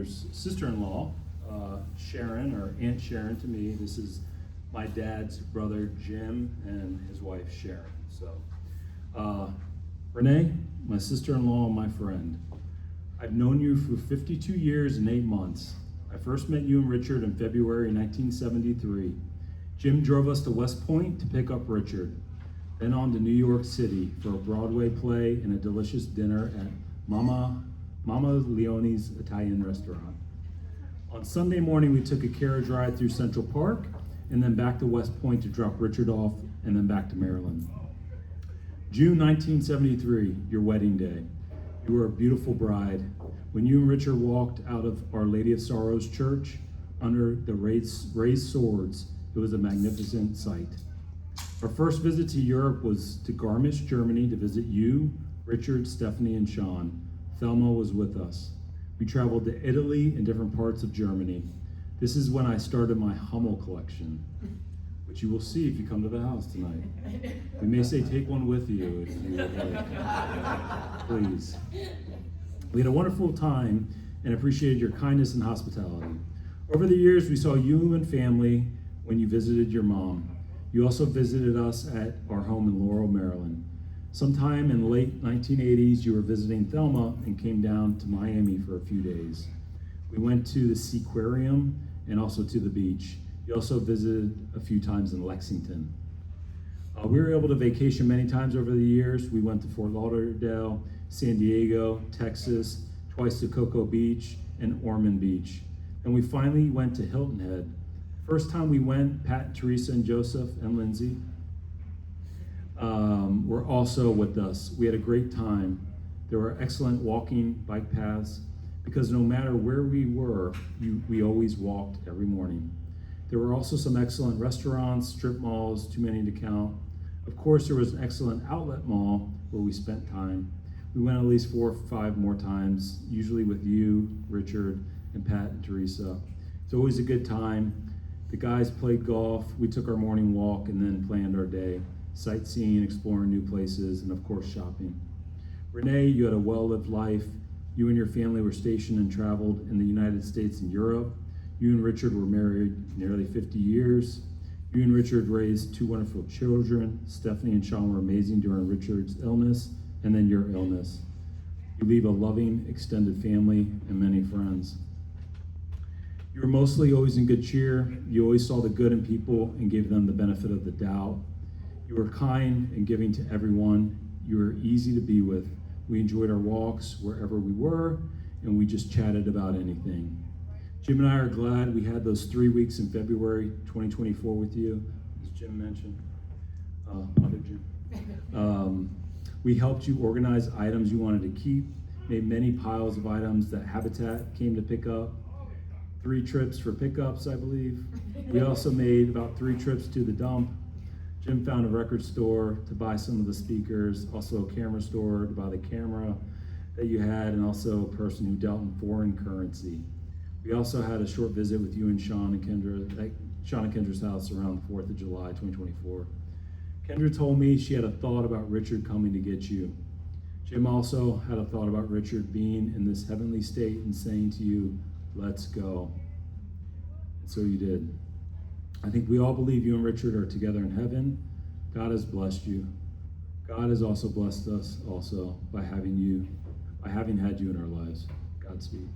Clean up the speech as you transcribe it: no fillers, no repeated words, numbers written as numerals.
grandmother's sister-in-law, Sharon, or Aunt Sharon to me. This is my dad's brother, Jim, and his wife, Sharon. So, Renee, my sister-in-law and my friend. I've known you for 52 years and 8 months. I first met you and Richard in February 1973. Jim drove us to West Point to pick up Richard, then on to New York City for a Broadway play and a delicious dinner at Mama Leone's Italian restaurant. On Sunday morning, we took a carriage ride through Central Park and then back to West Point to drop Richard off and then back to Maryland. June 1973, your wedding day. You were a beautiful bride. When you and Richard walked out of Our Lady of Sorrows Church under the raised swords, it was a magnificent sight. Our first visit to Europe was to Garmisch, Germany, to visit you, Richard, Stephanie, and Sean. Thelma was with us. We traveled to Italy and different parts of Germany. This is when I started my Hummel collection, which you will see if you come to the house tonight. We may say take one with you if you would like. Please. We had a wonderful time and appreciated your kindness and hospitality. Over the years, we saw you and family when you visited your mom. You also visited us at our home in Laurel, Maryland. Sometime in the late 1980s, you were visiting Thelma and came down to Miami for a few days. We went to the Seaquarium and also to the beach. You also visited a few times in Lexington. We were able to vacation many times over the years. We went to Fort Lauderdale, San Diego, Texas, twice to Cocoa Beach and Ormond Beach. And we finally went to Hilton Head. First time we went, Pat, Teresa, and Joseph, and Lindsay were also with us. We had a great time. There were excellent walking bike paths because no matter where we were, we always walked every morning. There were also some excellent restaurants, strip malls, too many to count. Of course, there was an excellent outlet mall where we spent time. We went at least 4 or 5 more times, usually with you, Richard, and Pat and Teresa. It's always a good time. The guys played golf, we took our morning walk, and then planned our day, sightseeing, exploring new places, and of course, shopping. Renee, you had a well-lived life. You and your family were stationed and traveled in the United States and Europe. You and Richard were married nearly 50 years. You and Richard raised 2 wonderful children. Stephanie and Sean were amazing during Richard's illness and then your illness. You leave a loving, extended family and many friends. You were mostly always in good cheer. You always saw the good in people and gave them the benefit of the doubt. You were kind and giving to everyone. You were easy to be with. We enjoyed our walks wherever we were, and we just chatted about anything. Jim and I are glad we had those 3 weeks in February 2024 with you, as Jim mentioned. Other Jim. We helped you organize items you wanted to keep, made many piles of items that Habitat came to pick up. 3 trips for pickups, I believe. We also made about 3 trips to the dump. Jim found a record store to buy some of the speakers, also a camera store to buy the camera that you had, and also a person who dealt in foreign currency. We also had a short visit with you and Sean and Kendra at Sean and Kendra's house around the 4th of July, 2024. Kendra told me she had a thought about Richard coming to get you. Jim also had a thought about Richard being in this heavenly state and saying to you, let's go. And so you did. I think we all believe you and Richard are together in heaven. God has blessed you. God has also blessed us also by having had you in our lives. Godspeed.